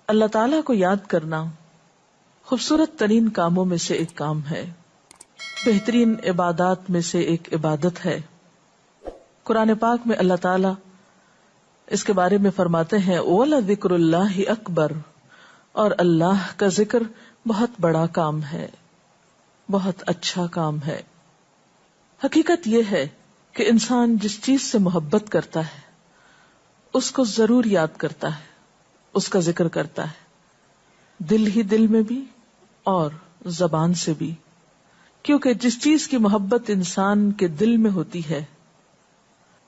اللہ تعالیٰ کو یاد کرنا خوبصورت ترین کاموں میں سے ایک کام ہے، بہترین عبادات میں سے ایک عبادت ہے۔ قرآن پاک میں اللہ تعالیٰ اس کے بارے میں فرماتے ہیں وَلَذِكْرُ اللَّهِ أَكْبَرُ، اور اللہ کا ذکر بہت بڑا کام ہے، بہت اچھا کام ہے۔ حقیقت یہ ہے کہ انسان جس چیز سے محبت کرتا ہے اس کو ضرور یاد کرتا ہے، اس کا ذکر کرتا ہے، دل ہی دل میں بھی اور زبان سے بھی، کیونکہ جس چیز کی محبت انسان کے دل میں ہوتی ہے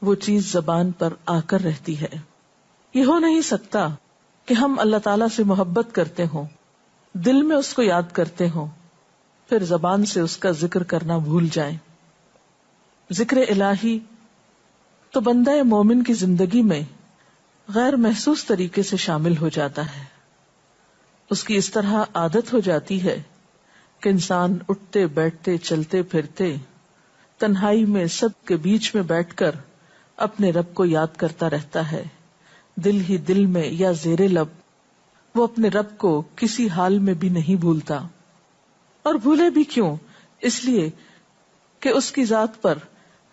وہ چیز زبان پر آ کر رہتی ہے۔ یہ ہو نہیں سکتا کہ ہم اللہ تعالیٰ سے محبت کرتے ہوں، دل میں اس کو یاد کرتے ہوں، پھر زبان سے اس کا ذکر کرنا بھول جائیں۔ ذکر الہی تو بندہ مومن کی زندگی میں غیر محسوس طریقے سے شامل ہو جاتا ہے، اس کی اس طرح عادت ہو جاتی ہے کہ انسان اٹھتے بیٹھتے چلتے پھرتے تنہائی میں سب کے بیچ میں بیٹھ کر اپنے رب کو یاد کرتا رہتا ہے، دل ہی دل میں یا زیر لب وہ اپنے رب کو کسی حال میں بھی نہیں بھولتا۔ اور بھولے بھی کیوں؟ اس لیے کہ اس کی ذات پر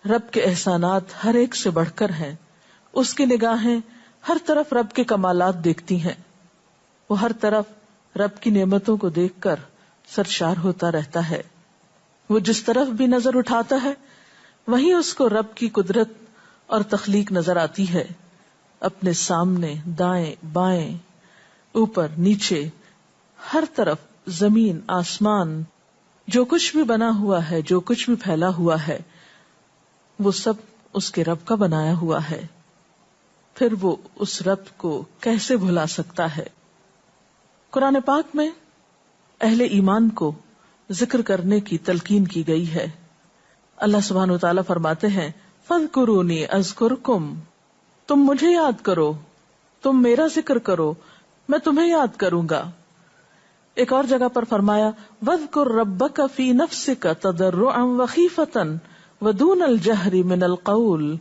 رب کے احسانات ہر ایک سے بڑھ کر ہیں، اس کی نگاہیں ہر طرف رب کے کمالات دیکھتی ہیں، وہ ہر طرف رب کی نعمتوں کو دیکھ کر سرشار ہوتا رہتا ہے۔ وہ جس طرف بھی نظر اٹھاتا ہے وہیں اس کو رب کی قدرت اور تخلیق نظر آتی ہے، اپنے سامنے، دائیں بائیں، اوپر نیچے، ہر طرف زمین آسمان، جو کچھ بھی بنا ہوا ہے، جو کچھ بھی پھیلا ہوا ہے، وہ سب اس کے رب کا بنایا ہوا ہے۔ پھر وہ اس رب کو کیسے بھلا سکتا ہے؟ قرآن پاک میں اہل ایمان کو ذکر کرنے کی تلقین کی گئی ہے۔ اللہ سبحانہ و تعالیٰ فرماتے ہیں فَاذْكُرُونِي أَذْكُرْكُمْ، تم مجھے یاد کرو، تم میرا ذکر کرو، میں تمہیں یاد کروں گا۔ ایک اور جگہ پر فرمایا وَاذْكُرْ رَبَّكَ فِي نَفْسِكَ تَضَرُّعًا وَخِيفَةً وَدُونَ الْجَهْرِ مِنَ الْقَوْلِ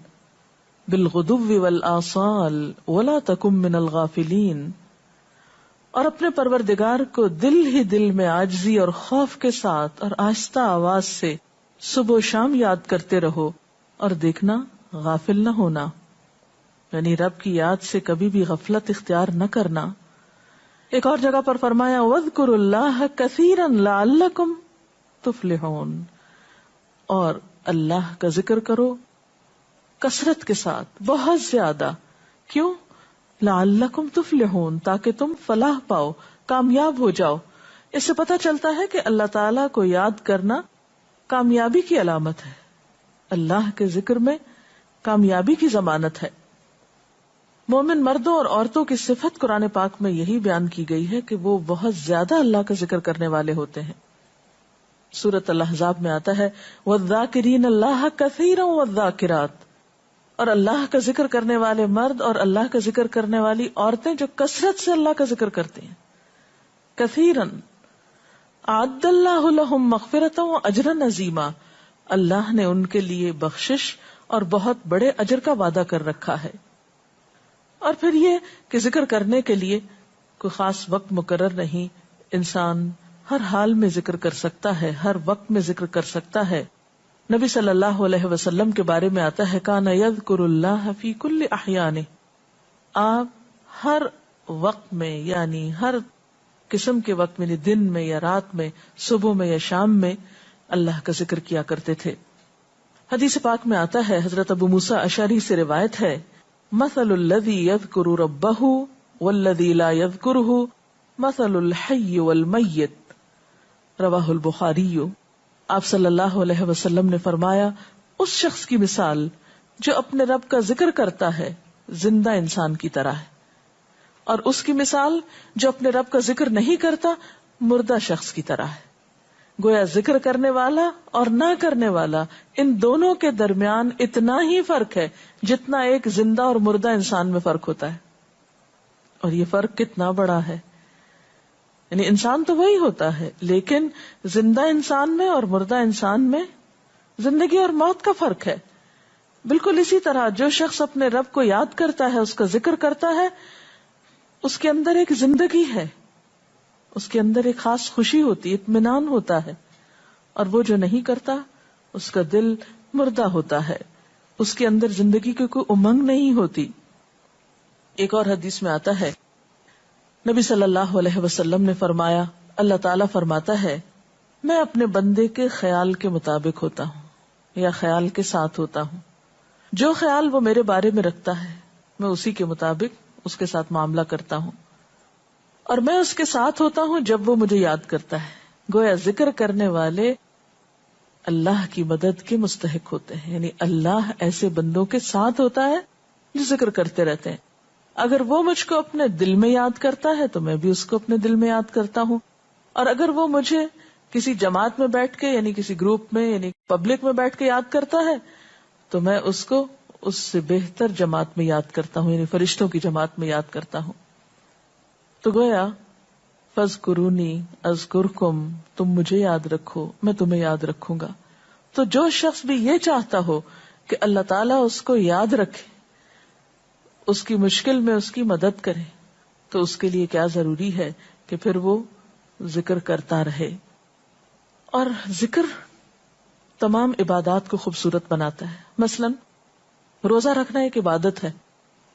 بِالْغُدُوِّ وَالْآصَالِ وَلَا تَكُن مِّنَ الْغَافِلِينَ، اور اپنے پروردگار کو دل ہی دل میں عاجزی اور خوف کے ساتھ اور آہستہ آواز سے صبح و شام یاد کرتے رہو، اور دیکھنا غافل نہ ہونا، یعنی رب کی یاد سے کبھی بھی غفلت اختیار نہ کرنا۔ ایک اور جگہ پر فرمایا وَاذْكُرُوا اللَّهَ كَثِيرًا لَعَلَّكُمْ تُفْلِحُونَ، اور اللہ کا ذکر کرو کثرت کے ساتھ، بہت زیادہ۔ کیوں؟ لَعَلَّكُمْ تُفْلِحُونَ، تاکہ تم فلاح پاؤ، کامیاب ہو جاؤ۔ اس سے پتہ چلتا ہے کہ اللہ تعالیٰ کو یاد کرنا کامیابی کی علامت ہے، اللہ کے ذکر میں کامیابی کی ضمانت ہے۔ مومن مردوں اور عورتوں کی صفت قرآن پاک میں یہی بیان کی گئی ہے کہ وہ بہت زیادہ اللہ کا ذکر کرنے والے ہوتے ہیں۔ سورۃ الاحزاب میں آتا ہے وَالذَّاكِرِينَ اللَّهَ كَثِيرًا وَالذَّاكِرَاتِ، اور اللہ کا ذکر کرنے والے مرد اور اللہ کا ذکر کرنے والی عورتیں جو کثرت سے اللہ کا ذکر کرتے ہیں۔ کثیرن اعد اللہ لہم مغفرۃ واجرا عظیما، اللہ نے ان کے لیے بخشش اور بہت بڑے اجر کا وعدہ کر رکھا ہے۔ اور پھر یہ کہ ذکر کرنے کے لیے کوئی خاص وقت مقرر نہیں، انسان ہر حال میں ذکر کر سکتا ہے، ہر وقت میں ذکر کر سکتا ہے۔ نبی صلی اللہ علیہ وسلم کے بارے میں آتا ہے کان یذکر اللہ فی کل احیانہ، آپ ہر وقت میں، یعنی ہر قسم کے وقت میں، دن میں یا رات میں، صبح میں یا شام میں اللہ کا ذکر کیا کرتے تھے۔ حدیث پاک میں آتا ہے، حضرت ابو موسیٰ اشعری سے روایت ہے مثل الذی یذکر ربہ والذی لا یذکرہ مثل الحی والمیت، رواہ البخاری۔ آپ صلی اللہ علیہ وسلم نے فرمایا اس شخص کی مثال جو اپنے رب کا ذکر کرتا ہے زندہ انسان کی طرح ہے، اور اس کی مثال جو اپنے رب کا ذکر نہیں کرتا مردہ شخص کی طرح ہے۔ گویا ذکر کرنے والا اور نہ کرنے والا، ان دونوں کے درمیان اتنا ہی فرق ہے جتنا ایک زندہ اور مردہ انسان میں فرق ہوتا ہے۔ اور یہ فرق کتنا بڑا ہے، یعنی انسان تو وہی ہوتا ہے، لیکن زندہ انسان میں اور مردہ انسان میں زندگی اور موت کا فرق ہے۔ بالکل اسی طرح جو شخص اپنے رب کو یاد کرتا ہے، اس کا ذکر کرتا ہے، اس کے اندر ایک زندگی ہے، اس کے اندر ایک خاص خوشی ہوتی ہے، اطمینان ہوتا ہے، اور وہ جو نہیں کرتا اس کا دل مردہ ہوتا ہے، اس کے اندر زندگی کی کوئی امنگ نہیں ہوتی۔ ایک اور حدیث میں آتا ہے، نبی صلی اللہ علیہ وسلم نے فرمایا، اللہ تعالیٰ فرماتا ہے میں اپنے بندے کے خیال کے مطابق ہوتا ہوں یا خیال کے ساتھ ہوتا ہوں، جو خیال وہ میرے بارے میں رکھتا ہے میں اسی کے مطابق اس کے ساتھ معاملہ کرتا ہوں، اور میں اس کے ساتھ ہوتا ہوں جب وہ مجھے یاد کرتا ہے۔ گویا ذکر کرنے والے اللہ کی مدد کے مستحق ہوتے ہیں، یعنی اللہ ایسے بندوں کے ساتھ ہوتا ہے جو ذکر کرتے رہتے ہیں۔ اگر وہ مجھ کو اپنے دل میں یاد کرتا ہے تو میں بھی اس کو اپنے دل میں یاد کرتا ہوں، اور اگر وہ مجھے کسی جماعت میں بیٹھ کے یعنی کسی گروپ میں یعنی پبلک میں بیٹھ کے یاد کرتا ہے تو میں اس کو اس سے بہتر جماعت میں یاد کرتا ہوں، یعنی فرشتوں کی جماعت میں یاد کرتا ہوں۔ تو گویا فاذکرونی اذکرکم، تم مجھے یاد رکھو میں تمہیں یاد رکھوں گا۔ تو جو شخص بھی یہ چاہتا ہو کہ اللہ تعالیٰ اس کو یاد رکھے، اس کی مشکل میں اس کی مدد کرے، تو اس کے لیے کیا ضروری ہے کہ پھر وہ ذکر کرتا رہے۔ اور ذکر تمام عبادات کو خوبصورت بناتا ہے۔ مثلا روزہ رکھنا ایک عبادت ہے،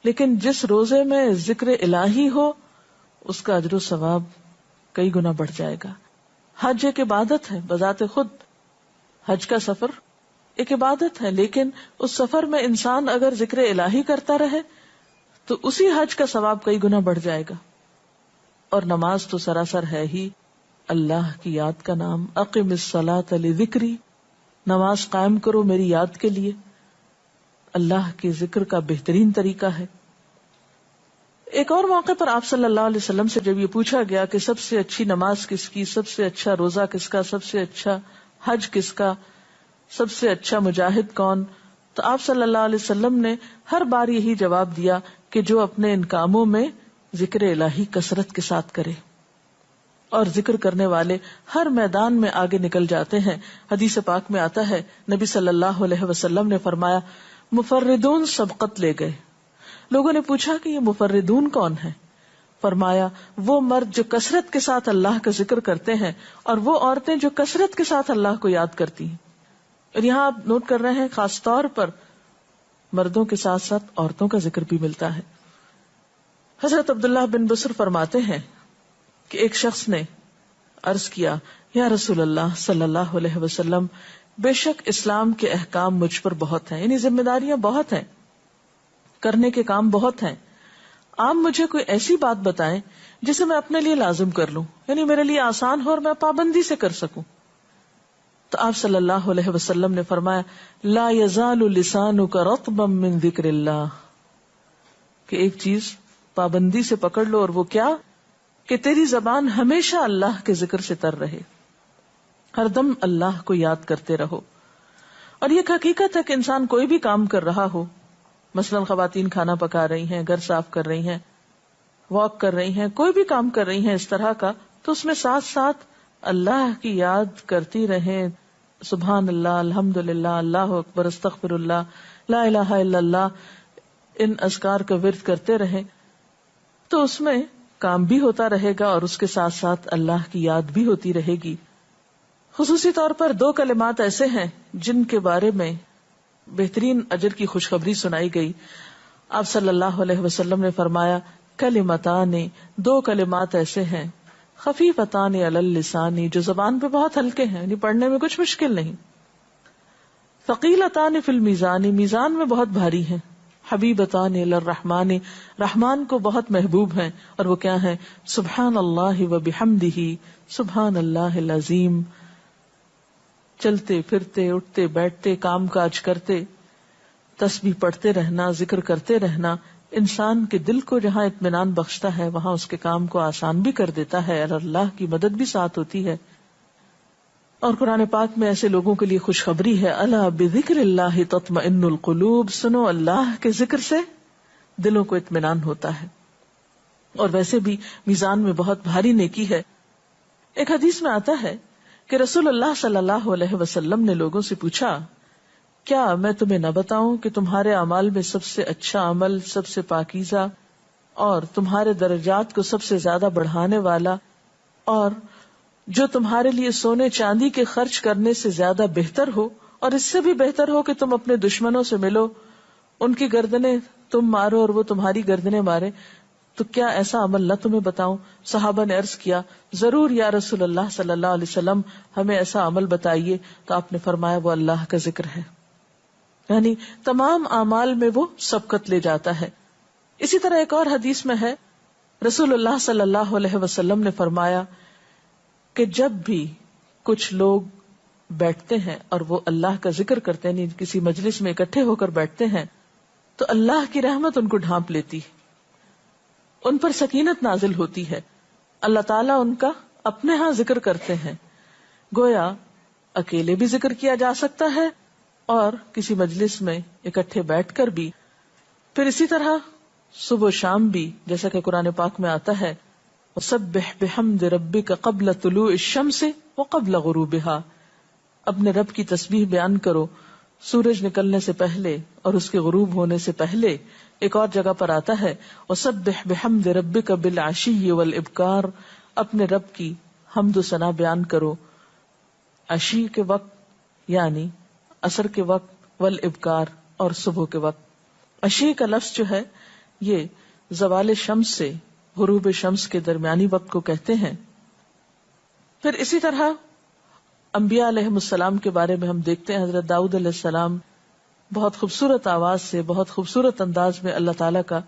لیکن جس روزے میں ذکر الہی ہو اس کا اجر و ثواب کئی گنا بڑھ جائے گا۔ حج ایک عبادت ہے بذات خود، حج کا سفر ایک عبادت ہے، لیکن اس سفر میں انسان اگر ذکر الہی کرتا رہے تو اسی حج کا ثواب کئی گنا بڑھ جائے گا۔ اور نماز تو سراسر ہے ہی اللہ کی یاد کا نام، اقم الصلاۃ لذکری، نماز قائم کرو میری یاد کے لیے۔ اللہ کے ذکر کا بہترین طریقہ ہے۔ ایک اور موقع پر آپ صلی اللہ علیہ وسلم سے جب یہ پوچھا گیا کہ سب سے اچھی نماز کس کی، سب سے اچھا روزہ کس کا، سب سے اچھا حج کس کا، سب سے اچھا مجاہد کون، تو آپ صلی اللہ علیہ وسلم نے ہر بار یہی جواب دیا کہ جو اپنے ان کاموں میں ذکر الہی کثرت کے ساتھ کرے۔ اور ذکر کرنے والے ہر میدان میں آگے نکل جاتے ہیں۔ حدیث پاک میں آتا ہے نبی صلی اللہ علیہ وسلم نے فرمایا مفردون سبقت لے گئے۔ لوگوں نے پوچھا کہ یہ مفردون کون ہے؟ فرمایا وہ مرد جو کثرت کے ساتھ اللہ کا ذکر کرتے ہیں اور وہ عورتیں جو کثرت کے ساتھ اللہ کو یاد کرتی ہیں۔ اور یہاں آپ نوٹ کر رہے ہیں خاص طور پر مردوں کے ساتھ ساتھ عورتوں کا ذکر بھی ملتا ہے۔ حضرت عبداللہ بن بصر فرماتے ہیں کہ ایک شخص نے عرض کیا یا رسول اللہ صلی اللہ علیہ وسلم، بے شک اسلام کے احکام مجھ پر بہت ہیں، یعنی ذمہ داریاں بہت ہیں، کرنے کے کام بہت ہیں، آپ مجھے کوئی ایسی بات بتائیں جسے میں اپنے لیے لازم کر لوں، یعنی میرے لیے آسان ہو اور میں پابندی سے کر سکوں۔ تو آپ صلی اللہ علیہ وسلم نے فرمایا لا یزال لسانک رطبا من ذکر اللہ، کہ ایک چیز پابندی سے پکڑ لو، اور وہ کیا کہ تیری زبان ہمیشہ اللہ کے ذکر سے تر رہے، ہر دم اللہ کو یاد کرتے رہو۔ اور یہ ایک حقیقت ہے کہ انسان کوئی بھی کام کر رہا ہو، مثلا خواتین کھانا پکا رہی ہیں، گھر صاف کر رہی ہیں، واک کر رہی ہیں، کوئی بھی کام کر رہی ہیں اس طرح کا، تو اس میں ساتھ ساتھ اللہ کی یاد کرتی رہیں، سبحان اللہ، الحمدللہ، اللہ اکبر، استغفر اللہ، لا الہ الا اللہ، ان اذکار کا ورد کرتے رہیں، تو اس میں کام بھی ہوتا رہے گا اور اس کے ساتھ ساتھ اللہ کی یاد بھی ہوتی رہے گی۔ خصوصی طور پر دو کلمات ایسے ہیں جن کے بارے میں بہترین اجر کی خوشخبری سنائی گئی۔ آپ صلی اللہ علیہ وسلم نے فرمایا کلمتان، دو کلمات ایسے ہیں خفیفتان علی اللسان، جو زبان پہ بہت ہلکے ہیں، یعنی پڑھنے میں کچھ مشکل نہیں، ثقیلتان فی المیزان، میزان میں بہت بھاری ہیں، حبیبتان الی الرحمن، رحمان کو بہت محبوب ہیں، اور وہ کیا ہیں؟ سبحان اللہ و بحمدہ، سبحان اللہ العظیم۔ چلتے پھرتے، اٹھتے بیٹھتے، کام کاج کرتے، تسبیح پڑھتے رہنا، ذکر کرتے رہنا، انسان کے دل کو جہاں اطمینان بخشتا ہے وہاں اس کے کام کو آسان بھی کر دیتا ہے، اور اللہ کی مدد بھی ساتھ ہوتی ہے۔ اور قرآن پاک میں ایسے لوگوں کے لیے خوشخبری ہے، الا بذکر اللہ تطمئن القلوب، سنو اللہ کے ذکر سے دلوں کو اطمینان ہوتا ہے، اور ویسے بھی میزان میں بہت بھاری نیکی ہے۔ ایک حدیث میں آتا ہے کہ رسول اللہ صلی اللہ علیہ وسلم نے لوگوں سے پوچھا کیا میں تمہیں نہ بتاؤں کہ تمہارے اعمال میں سب سے اچھا عمل، سب سے پاکیزہ، اور تمہارے درجات کو سب سے زیادہ بڑھانے والا، اور جو تمہارے لیے سونے چاندی کے خرچ کرنے سے زیادہ بہتر ہو، اور اس سے بھی بہتر ہو کہ تم اپنے دشمنوں سے ملو، ان کی گردنیں تم مارو اور وہ تمہاری گردنیں مارے، تو کیا ایسا عمل نہ تمہیں بتاؤں؟ صحابہ نے عرض کیا، ضرور یا رسول اللہ صلی اللہ علیہ وسلم، ہمیں ایسا عمل بتائیے. تو آپ نے فرمایا وہ اللہ کا ذکر ہے، یعنی تمام اعمال میں وہ سبقت لے جاتا ہے. اسی طرح ایک اور حدیث میں ہے، رسول اللہ صلی اللہ علیہ وسلم نے فرمایا کہ جب بھی کچھ لوگ بیٹھتے ہیں اور وہ اللہ کا ذکر کرتے ہیں، یعنی کسی مجلس میں اکٹھے ہو کر بیٹھتے ہیں، تو اللہ کی رحمت ان کو ڈھانپ لیتی، ان پر سکینت نازل ہوتی ہے. اللہ تعالیٰ ان کا اپنے ہاں ذکر کرتے ہیں. گویا اکیلے بھی ذکر کیا جا سکتا ہے اور کسی مجلس میں اکٹھے بیٹھ کر بھی. پھر اسی طرح صبح و شام بھی، جیسا کہ قرآن پاک میں آتا ہے، وَسَبِّحْ بِحَمْدِ رَبِّكَ قَبْلَ طُلُوعِ الشَّمْسِ وَقَبْلَ غُرُوبِهَا، اپنے رب کی تسبیح بیان کرو سورج نکلنے سے پہلے اور اس کے غروب ہونے سے پہلے. ایک اور جگہ پر آتا ہے وَسَبِّحْ بِحَمْدِ رَبِّكَ بِالْعَشِيِّ وَالْإِبْكَارِ، اپنے رب کی حمد و ثنا بیان کرو عشی کے وقت یعنی عصر کے وقت، والابکار اور صبح کے وقت. عشی کا لفظ جو ہے یہ زوال شمس سے غروب شمس کے درمیانی وقت کو کہتے ہیں. پھر اسی طرح انبیاء علیہ السلام کے بارے میں ہم دیکھتے ہیں، حضرت داؤد علیہ السلام بہت خوبصورت آواز سے، بہت خوبصورت انداز میں اللہ تعالیٰ کا